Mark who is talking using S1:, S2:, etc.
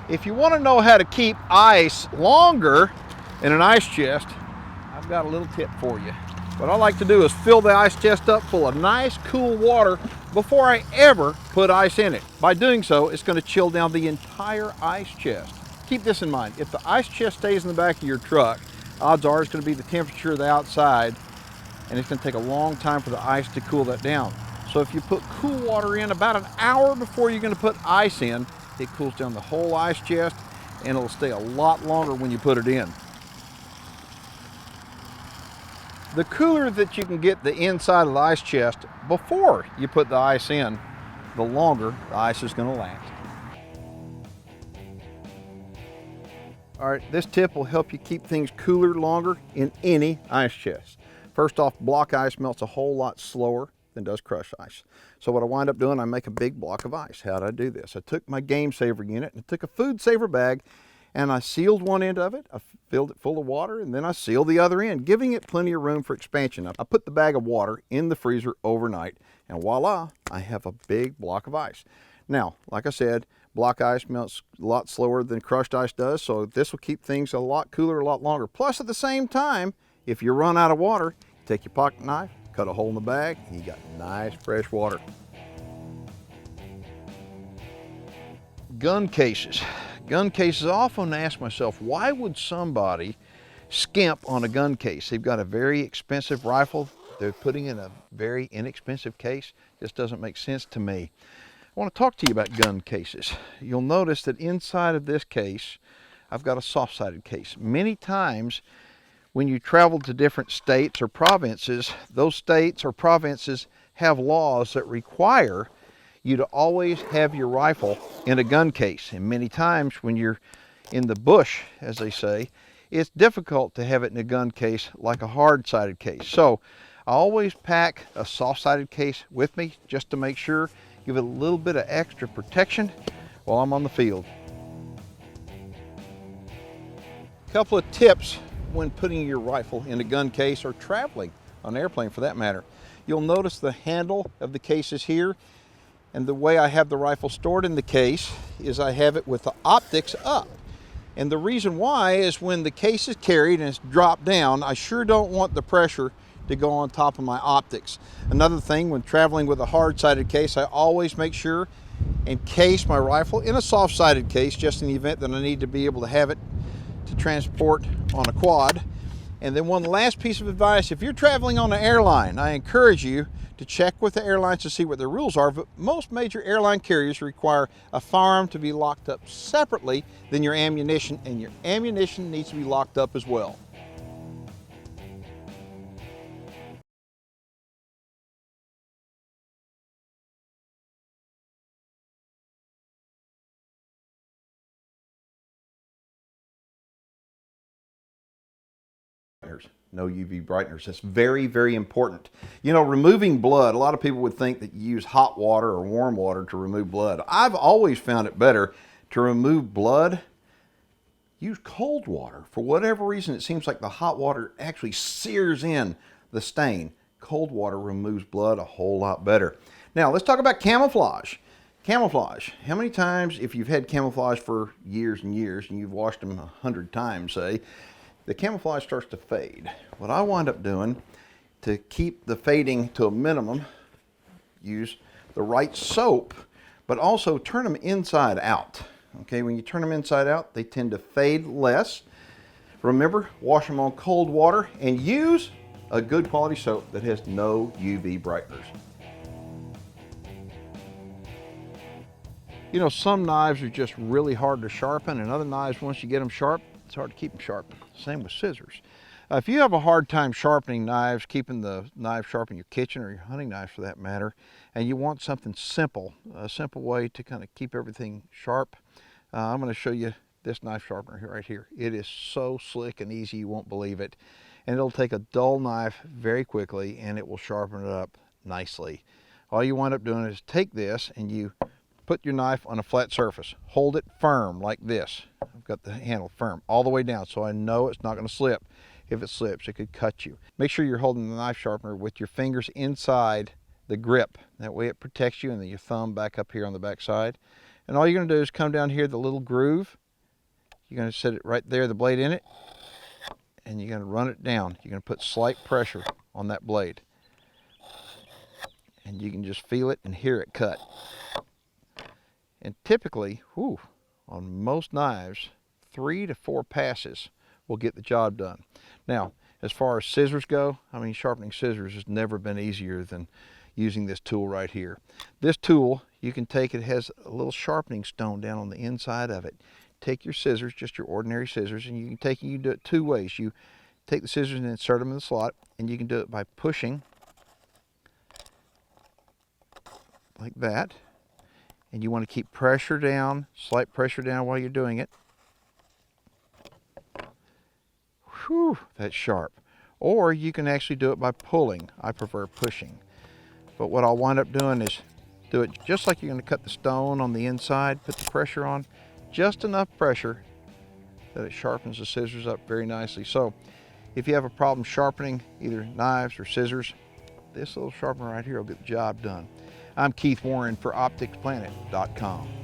S1: If you want to know how to keep ice longer in an ice chest, I've got a little tip for you. What I like to do is fill the ice chest up full of nice cool water before I ever put ice in it. By doing so, it's going to chill down the entire ice chest. Keep this in mind, if the ice chest stays in the back of your truck, odds are it's going to be the temperature of the outside, and it's going to take a long time for the ice to cool that down. So if you put cool water in about an hour before you're going to put ice in, it cools down the whole ice chest, and it'll stay a lot longer when you put it in. The cooler that you can get the inside of the ice chest before you put the ice in, the longer the ice is going to last. All right, this tip will help you keep things cooler longer in any ice chest. First off, block ice melts a whole lot slower than does crushed ice. So what I wind up doing, I make a big block of ice. How did I do this? I took my Game Saver unit and I took a Food Saver bag and I sealed one end of it. I filled it full of water and then I sealed the other end, giving it plenty of room for expansion. I put the bag of water in the freezer overnight and voila, I have a big block of ice. Now, like I said, block ice melts a lot slower than crushed ice does, so this will keep things a lot cooler a lot longer. Plus, at the same time, if you run out of water, take your pocket knife, cut a hole in the bag, and you got nice fresh water. Gun cases. Gun cases, I often ask myself, why would somebody skimp on a gun case? They've got a very expensive rifle, they're putting in a very inexpensive case. This doesn't make sense to me. I want to talk to you about gun cases. You'll notice that inside of this case, I've got a soft-sided case. Many times, when you travel to different states or provinces, those states or provinces have laws that require you to always have your rifle in a gun case. And many times when you're in the bush, as they say, it's difficult to have it in a gun case like a hard-sided case. So I always pack a soft-sided case with me just to make sure, give it a little bit of extra protection while I'm on the field. A couple of tips when putting your rifle in a gun case or traveling on an airplane for that matter. You'll notice the handle of the case is here, and the way I have the rifle stored in the case is I have it with the optics up. And the reason why is when the case is carried and it's dropped down, I sure don't want the pressure to go on top of my optics. Another thing, when traveling with a hard-sided case, I always make sure and case my rifle in a soft-sided case just in the event that I need to be able to have it to transport on a quad. And then one last piece of advice, if you're traveling on an airline, I encourage you to check with the airlines to see what their rules are, but most major airline carriers require a firearm to be locked up separately than your ammunition, and your ammunition needs to be locked up as well. No UV brighteners. That's very, very important. You know, removing blood, a lot of people would think that you use hot water or warm water to remove blood. I've always found it better to remove blood, use cold water. For whatever reason, it seems like the hot water actually sears in the stain. Cold water removes blood a whole lot better. Now, let's talk about camouflage. Camouflage. How many times, if you've had camouflage for years and years, and you've washed them 100 times, say, the camouflage starts to fade. What I wind up doing to keep the fading to a minimum, use the right soap, but also turn them inside out. Okay, when you turn them inside out, they tend to fade less. Remember, wash them on cold water and use a good quality soap that has no UV brighteners. You know, some knives are just really hard to sharpen, and other knives, once you get them sharp, it's hard to keep them sharp. Same with scissors. If you have a hard time sharpening knives, keeping the knife sharp in your kitchen or your hunting knives for that matter, and you want something simple, a simple way to kind of keep everything sharp, I'm going to show you this knife sharpener here, right here. It is so slick and easy, you won't believe it. And it'll take a dull knife very quickly and it will sharpen it up nicely. All you wind up doing is take this and you put your knife on a flat surface. Hold it firm like this. I've got the handle firm all the way down so I know it's not going to slip. If it slips, it could cut you. Make sure you're holding the knife sharpener with your fingers inside the grip. That way it protects you, and then your thumb back up here on the back side. And all you're going to do is come down here, the little groove. You're going to set it right there, the blade in it, and you're going to run it down. You're going to put slight pressure on that blade. And you can just feel it and hear it cut. And typically, on most knives, 3 to 4 passes will get the job done. Now, as far as scissors go, I mean, sharpening scissors has never been easier than using this tool right here. This tool, you can take, it has a little sharpening stone down on the inside of it. Take your scissors, just your ordinary scissors, and you can take, you do it 2 ways. You take the scissors and insert them in the slot, and you can do it by pushing like that. And you want to keep pressure down, slight pressure down while you're doing it. Whew, that's sharp. Or you can actually do it by pulling. I prefer pushing. But what I'll wind up doing is do it just like you're going to cut the stone on the inside, put the pressure on, just enough pressure that it sharpens the scissors up very nicely. So if you have a problem sharpening either knives or scissors, this little sharpener right here will get the job done. I'm Keith Warren for OpticsPlanet.com.